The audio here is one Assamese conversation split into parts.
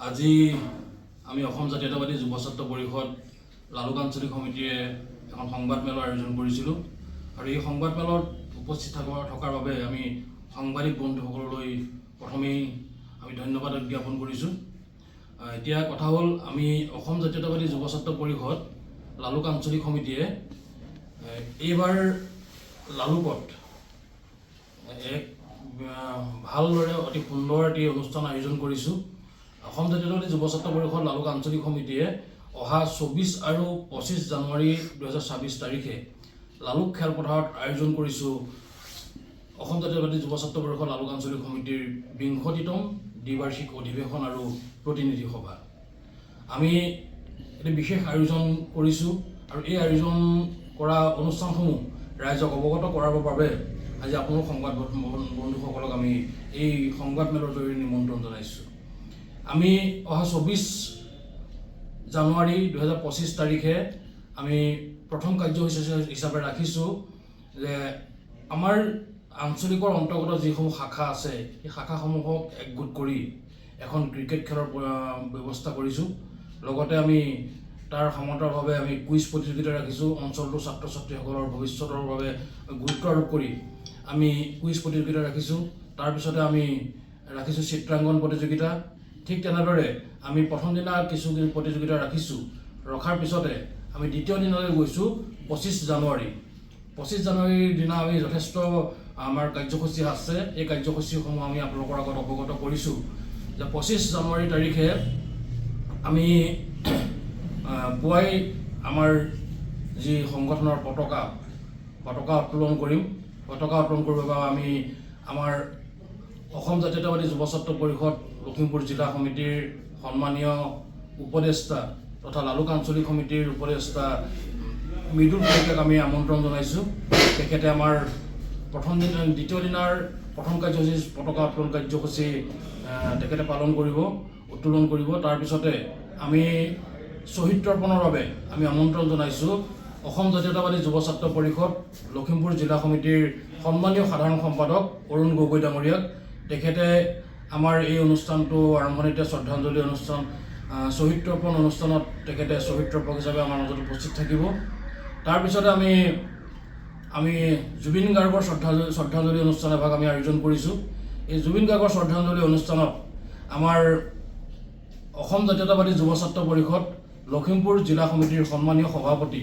আজি আমি অসম জাতীয়তাবাদী যুৱ ছাত্ৰ পৰিষদ লালুক আঞ্চলিক সমিতিয়ে এখন সংবাদ মেলৰ আয়োজন কৰিছিলোঁ আৰু এই সংবাদ মেলত উপস্থিত থকাৰ বাবে আমি সাংবাদিক বন্ধুসকললৈ প্ৰথমেই আমি ধন্যবাদ জ্ঞাপন কৰিছোঁ। এতিয়া কথা হ'ল আমি অসম জাতীয়তাবাদী যুৱ ছাত্ৰ পৰিষদ লালুক আঞ্চলিক সমিতিয়ে এইবাৰ লালুকত এক ভালদৰে অতি সুন্দৰ এটি অনুষ্ঠান আয়োজন কৰিছোঁ। অসম জাতীয়তাবাদী যুৱ ছাত্ৰ পৰিষদ লালুক আঞ্চলিক সমিতিয়ে অহা 24 আৰু 25 জানুৱাৰী 2026 তাৰিখে লালুক খেলপথাৰত আয়োজন কৰিছোঁ অসম জাতীয়তাবাদী যুৱ ছাত্ৰ পৰিষদ লালুক আঞ্চলিক সমিতিৰ 20তম দ্বিবাৰ্ষিক অধিৱেশন আৰু প্ৰতিনিধি সভা। আমি এটি বিশেষ আয়োজন কৰিছোঁ আৰু এই আয়োজন কৰা অনুষ্ঠানসমূহ ৰাইজক অৱগত কৰাৰ বাবে আজি আপোনালোক সংবাদ বন্ধুসকলক আমি এই সংবাদ মেলৰ জৰিয়তে নিমন্ত্ৰণ জনাইছোঁ। আমি অহা 24 জানুৱাৰী 2025 তাৰিখে আমি প্ৰথম কাৰ্যসূচী হিচাপে ৰাখিছোঁ যে আমাৰ আঞ্চলিকৰ অন্তৰ্গত যিসমূহ শাখা আছে সেই শাখাসমূহক একগোট কৰি এখন ক্ৰিকেট খেলৰ ব্যৱস্থা কৰিছোঁ। লগতে আমি তাৰ সমান্তৰালভাৱে আমি কুইজ প্ৰতিযোগিতা ৰাখিছোঁ। অঞ্চলটোৰ ছাত্ৰ ছাত্ৰীসকলৰ ভৱিষ্যতৰ বাবে গুৰুত্ব আৰোপ কৰি আমি কুইজ প্ৰতিযোগিতা ৰাখিছোঁ। তাৰপিছতে আমি ৰাখিছোঁ চিত্ৰাংকন প্ৰতিযোগিতা। ঠিক তেনেদৰে আমি প্ৰথম দিনা কিছু প্ৰতিযোগিতা ৰাখিছোঁ। ৰখাৰ পিছতে আমি দ্বিতীয় দিনলৈ গৈছোঁ 25 জানুৱাৰী। 25 জানুৱাৰীৰ দিনা আমি যথেষ্ট আমাৰ কাৰ্যসূচী আছে। এই কাৰ্যসূচীসমূহ আমি আপোনালোকৰ আগত অৱগত কৰিছোঁ যে 25 জানুৱাৰী তাৰিখে আমি পুৱাই আমাৰ যি সংগঠনৰ পতাকা উত্তোলন কৰিম। পতাকা উত্তোলন কৰিবৰ বাবে আমি আমাৰ অসম জাতীয়তাবাদী যুৱ ছাত্ৰ পৰিষদ লখিমপুৰ জিলা সমিতিৰ সন্মানীয় উপদেষ্টা তথা লালুক আঞ্চলিক সমিতিৰ উপদেষ্টা মৃদুল শইকীয়াক আমি আমন্ত্ৰণ জনাইছোঁ। তেখেতে আমাৰ দ্বিতীয় দিনাৰ প্ৰথম কাৰ্যসূচী পতাকা উত্তোলন কাৰ্যসূচী তেখেতে উত্তোলন কৰিব। তাৰপিছতে আমি শ্বহীদ তৰ্পণৰ বাবে আমি আমন্ত্ৰণ জনাইছোঁ অসম জাতীয়তাবাদী যুৱ ছাত্ৰ পৰিষদ লখিমপুৰ জিলা সমিতিৰ সন্মানীয় সাধাৰণ সম্পাদক অৰুণ গগৈ ডাঙৰীয়াক। তেখেতে আমাৰ এই অনুষ্ঠানটো আৰম্ভণিতে শ্ৰদ্ধাঞ্জলি অনুষ্ঠান শ্বহীদ তৰ্পণ অনুষ্ঠানত তেখেতে শ্বহীদ তৰ্পক হিচাপে আমাৰ মাজত উপস্থিত থাকিব। তাৰপিছতে আমি জুবিন গাৰ্গৰ শ্ৰদ্ধাঞ্জলি অনুষ্ঠান এভাগ আমি আয়োজন কৰিছোঁ। এই জুবিন গাৰ্গৰ শ্ৰদ্ধাঞ্জলি অনুষ্ঠানত আমাৰ অসম জাতীয়তাবাদী যুৱ ছাত্ৰ পৰিষদ লখিমপুৰ জিলা সমিতিৰ সন্মানীয় সভাপতি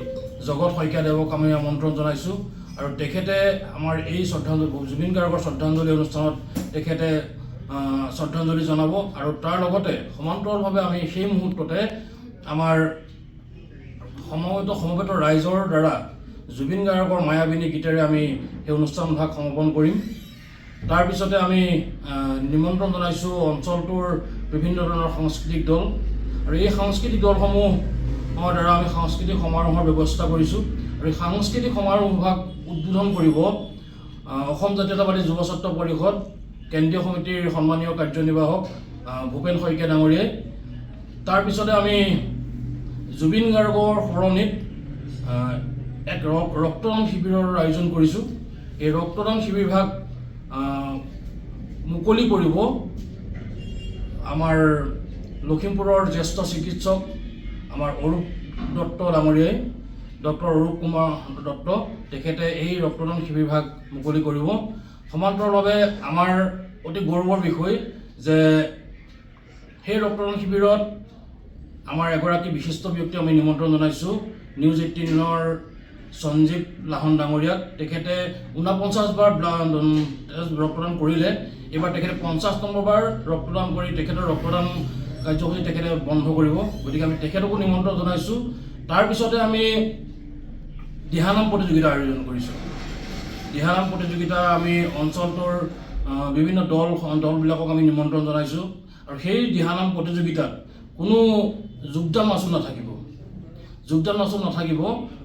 জগত শইকীয়াদেৱক আমি আমন্ত্ৰণ জনাইছোঁ আৰু তেখেতে আমাৰ এই জুবিন গাৰ্গৰ শ্ৰদ্ধাঞ্জলি অনুষ্ঠানত তেখেতে শ্ৰদ্ধাঞ্জলি জনাব আৰু তাৰ লগতে সমান্তৰালভাৱে আমি সেই মুহূৰ্ততে আমাৰ সমবেত ৰাইজৰ দ্বাৰা জুবিন গাৰ্গৰ মায়াবিনী গীতেৰে আমি সেই অনুষ্ঠানভাগ সমাপন কৰিম। তাৰপিছতে আমি নিমন্ত্ৰণ জনাইছোঁ অঞ্চলটোৰ বিভিন্ন ধৰণৰ সাংস্কৃতিক দল আৰু এই সাংস্কৃতিক দলসমূহৰ দ্বাৰা আমি সাংস্কৃতিক সমাৰোহৰ ব্যৱস্থা কৰিছোঁ আৰু এই সাংস্কৃতিক সমাৰোহভাগ উদ্বোধন কৰিব অসম জাতীয়তাবাদী যুৱ ছাত্ৰ পৰিষদ কেন্দ্ৰীয় সমিতিৰ সন্মানীয় কাৰ্যনিৰ্বাহক ভূপেন শইকীয়া ডাঙৰীয়াই। তাৰপিছতে আমি জুবিন গাৰ্গৰ সৰণিত এক ৰক্তদান শিবিৰৰ আয়োজন কৰিছোঁ। এই ৰক্তদান শিবিৰভাগ মুকলি কৰিব আমাৰ লখিমপুৰৰ জ্যেষ্ঠ চিকিৎসক আমাৰ অৰূপ দত্ত ডাঙৰীয়াই, ডক্টৰ অৰূপ কুমাৰ দত্ত। তেখেতে এই ৰক্তদান শিবিৰভাগ মুকলি কৰিব। সমান্তৰালভাৱে আমাৰ অতি গৌৰৱৰ বিষয় যে সেই ৰক্তদান শিবিৰত আমাৰ এগৰাকী বিশিষ্ট ব্যক্তি আমি নিমন্ত্ৰণ জনাইছোঁ নিউজ 18ৰ সঞ্জীৱ লাহন ডাঙৰীয়াক। তেখেতে 49 বাৰ ৰক্তদান কৰিলে। এইবাৰ তেখেতে 50 নম্বৰ বাৰ ৰক্তদান কৰি তেখেতৰ ৰক্তদান কাৰ্যসূচী তেখেতে বন্ধ কৰিব। গতিকে আমি তেখেতকো নিমন্ত্ৰণ জনাইছোঁ। তাৰপিছতে আমি দিহানাম প্ৰতিযোগিতা আয়োজন কৰিছোঁ। দিহানাম প্ৰতিযোগিতা আমি অঞ্চলটোৰ বিভিন্ন দলবিলাকক আমি নিমন্ত্ৰণ জনাইছোঁ আৰু সেই দিহানাম প্ৰতিযোগিতাত কোনো যোগদান মাচুল নাথাকিব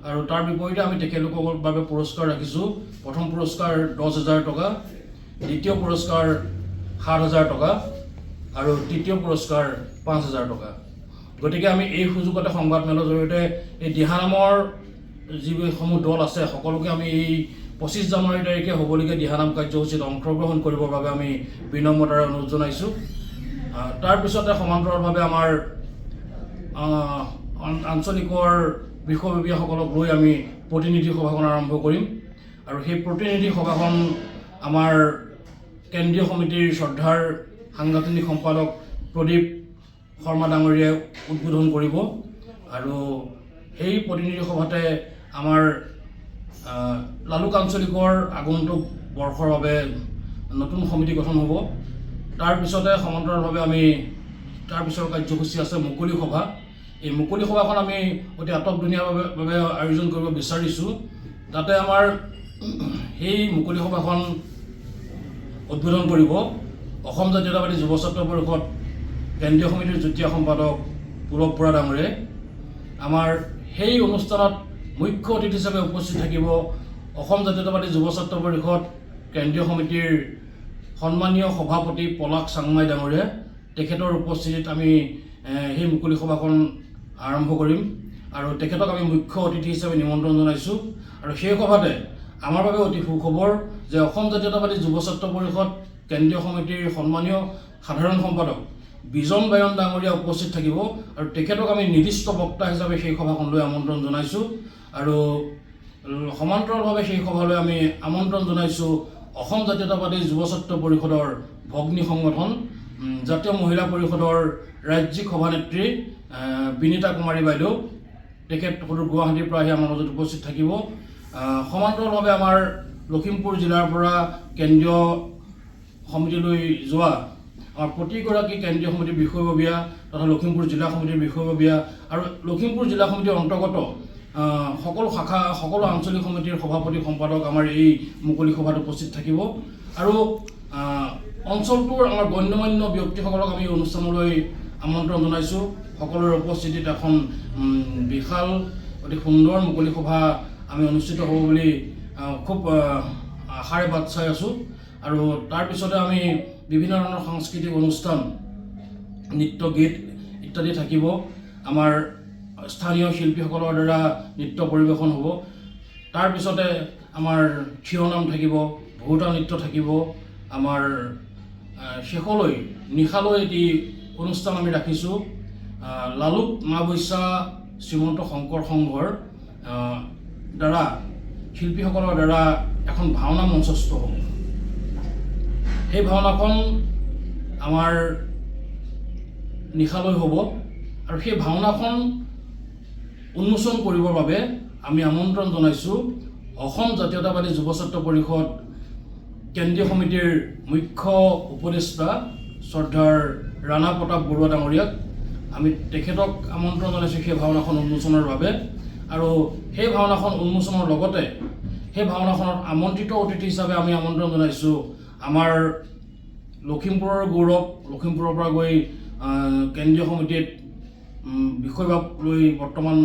আৰু তাৰ বিপৰীতে আমি তেখেতলোকৰ বাবে পুৰস্কাৰ ৰাখিছোঁ। প্ৰথম পুৰস্কাৰ 10,000 টকা, দ্বিতীয় পুৰস্কাৰ 7,000 টকা আৰু তৃতীয় পুৰস্কাৰ 5,000 টকা। গতিকে আমি এই সুযোগতে সংবাদ মেলৰ জৰিয়তে এই দিহানামৰ যিসমূহ দল আছে সকলোকে আমি এই 25 জানুৱাৰী তাৰিখে হ'বলগীয়া দিহানাম কাৰ্যসূচীত অংশগ্ৰহণ কৰিবৰ বাবে আমি বিনম্ৰতাৰে অনুৰোধ জনাইছোঁ। তাৰপিছতে সমান্তৰালভাৱে আমাৰ আঞ্চলিকৰ বিষয়ববীয়াসকলক লৈ আমি প্ৰতিনিধি সভাখন আৰম্ভ কৰিম আৰু সেই প্ৰতিনিধি সভাখন আমাৰ কেন্দ্ৰীয় সমিতিৰ শ্ৰদ্ধাৰ সাংগঠনিক সম্পাদক প্ৰদীপ শৰ্মা ডাঙৰীয়াই উদ্বোধন কৰিব আৰু সেই প্ৰতিনিধি সভাতে আমাৰ লালুক আঞ্চলিকৰ আগন্তুক বৰ্ষৰ বাবে নতুন সমিতি গঠন হ'ব। তাৰপিছতে সমান্তৰালভাৱে আমি তাৰপিছৰ কাৰ্যসূচী আছে মুকলি সভা। এই মুকলি সভাখন আমি অতি আটকধুনীয়াভাৱে আয়োজন কৰিব বিচাৰিছোঁ। তাতে আমাৰ সেই মুকলি সভাখন উদ্বোধন কৰিব অসম জাতীয়তাবাদী যুৱ ছাত্ৰ পৰিষদ কেন্দ্ৰীয় সমিতিৰ যুটীয়া সম্পাদক পুৰব বৰা ডাঙৰীয়াই। আমাৰ সেই অনুষ্ঠানত মুখ্য অতিথি হিচাপে উপস্থিত থাকিব অসম জাতীয়তাবাদী যুৱ ছাত্ৰ পৰিষদ কেন্দ্ৰীয় সমিতিৰ সন্মানীয় সভাপতি পলাশ চাংমাই ডাঙৰীয়া। তেখেতৰ উপস্থিতিত আমি সেই মুকলি সভাখন আৰম্ভ কৰিম আৰু তেখেতক আমি মুখ্য অতিথি হিচাপে নিমন্ত্ৰণ জনাইছোঁ। আৰু সেই সভাতে আমাৰ বাবে অতি সুখবৰ যে অসম জাতীয়তাবাদী যুৱ ছাত্ৰ পৰিষদ কেন্দ্ৰীয় সমিতিৰ সন্মানীয় সাধাৰণ সম্পাদক বিজন বায়ন ডাঙৰীয়া উপস্থিত থাকিব আৰু তেখেতক আমি নিৰ্দিষ্ট বক্তা হিচাপে সেই সভাখনলৈ আমন্ত্ৰণ জনাইছোঁ। আৰু সমান্তৰালভাৱে সেই সভালৈ আমি আমন্ত্ৰণ জনাইছোঁ অসম জাতীয়তাবাদী যুৱ ছাত্ৰ পৰিষদৰ ভগ্নী সংগঠন জাতীয় মহিলা পৰিষদৰ ৰাজ্যিক সভানেত্ৰী বিনীতা কুমাৰী বাইদেউ। তেখেত গুৱাহাটীৰ পৰা আহি আমাৰ মাজত উপস্থিত থাকিব। সমান্তৰালভাৱে আমাৰ লখিমপুৰ জিলাৰ পৰা কেন্দ্ৰীয় সমিতিলৈ যোৱা আমাৰ প্ৰতিগৰাকী কেন্দ্ৰীয় সমিতিৰ বিষয়ববীয়া তথা লখিমপুৰ জিলা সমিতিৰ বিষয়ববীয়া আৰু লখিমপুৰ জিলা সমিতিৰ অন্তৰ্গত সকলো শাখা সকলো আঞ্চলিক সমিতিৰ সভাপতি সম্পাদক আমাৰ এই মুকলি সভাত উপস্থিত থাকিব। আৰু অঞ্চলটোৰ আমাৰ গণ্যমান্য ব্যক্তিসকলক আমি অনুষ্ঠানলৈ আমন্ত্ৰণ জনাইছোঁ। সকলোৰে উপস্থিতিত এখন বিশাল অতি সুন্দৰ মুকলি সভা আমি অনুষ্ঠিত হ'ব বুলি খুব আশাৰে বাট চাই আছোঁ। আৰু তাৰপিছতে আমি বিভিন্ন ধৰণৰ সাংস্কৃতিক অনুষ্ঠান নৃত্য গীত ইত্যাদি থাকিব। আমাৰ স্থানীয় শিল্পীসকলৰ দ্বাৰা নৃত্য পৰিৱেশন হ'ব। তাৰপিছতে আমাৰ থিয় নাম থাকিব, ভোৰতাল নৃত্য থাকিব। আমাৰ শেষলৈ নিশালৈ এটি অনুষ্ঠান আমি ৰাখিছোঁ লালুক মা বৈশা শ্ৰীমন্ত শংকৰ সংঘৰ দ্বাৰা শিল্পীসকলৰ দ্বাৰা এখন ভাওনা মঞ্চস্থ হ'ব। সেই ভাওনাখন আমাৰ নিশালৈ হ'ব আৰু সেই ভাওনাখন উন্মোচন কৰিবৰ বাবে আমি আমন্ত্ৰণ জনাইছোঁ অসম জাতীয়তাবাদী যুৱ ছাত্ৰ পৰিষদ কেন্দ্ৰীয় সমিতিৰ মুখ্য উপদেষ্টা শ্ৰদ্ধাৰ ৰাণা প্ৰতাপ বৰুৱা ডাঙৰীয়াক। আমি তেখেতক আমন্ত্ৰণ জনাইছোঁ সেই ভাওনাখন উন্মোচনৰ বাবে। আৰু সেই ভাওনাখন উন্মোচনৰ লগতে সেই ভাওনাখনত আমন্ত্ৰিত অতিথি হিচাপে আমি আমন্ত্ৰণ জনাইছোঁ আমাৰ লখিমপুৰৰ গৌৰৱ, লখিমপুৰৰ পৰা গৈ কেন্দ্ৰীয় সমিতিত বিষয়বাব লৈ বৰ্তমান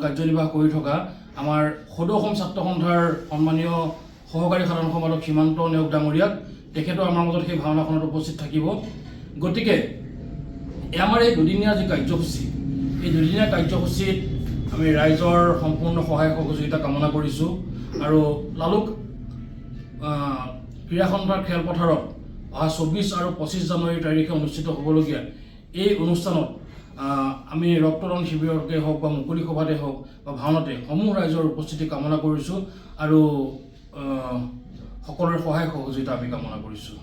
কাৰ্যনিৰ্বাহ কৰি থকা আমাৰ সদৌ অসম ছাত্ৰ সন্থাৰ সন্মানীয় সহকাৰী সাধাৰণ সম্পাদক সীমান্ত নেওগ ডাঙৰীয়াক। তেখেতো আমাৰ মাজত সেই ভাওনাখনত উপস্থিত থাকিব। গতিকে আমাৰ এই দুদিনীয়া যি কাৰ্যসূচী, এই দুদিনীয়া কাৰ্যসূচীত আমি ৰাইজৰ সম্পূৰ্ণ সহায় সহযোগিতা কামনা কৰিছোঁ। আৰু লালুক ক্ৰীড়া সন্থাৰ খেলপথাৰত অহা 24 আৰু 25 জানুৱাৰী তাৰিখে অনুষ্ঠিত হ'বলগীয়া এই অনুষ্ঠানত আমি ৰক্তদান শিবিৰতে হওক বা মুকলি সভাতে হওক বা ভাওনাতে সমূহ ৰাইজৰ উপস্থিতি কামনা কৰিছোঁ আৰু সকলোৰে সহায় সহযোগিতা আমি কামনা কৰিছোঁ।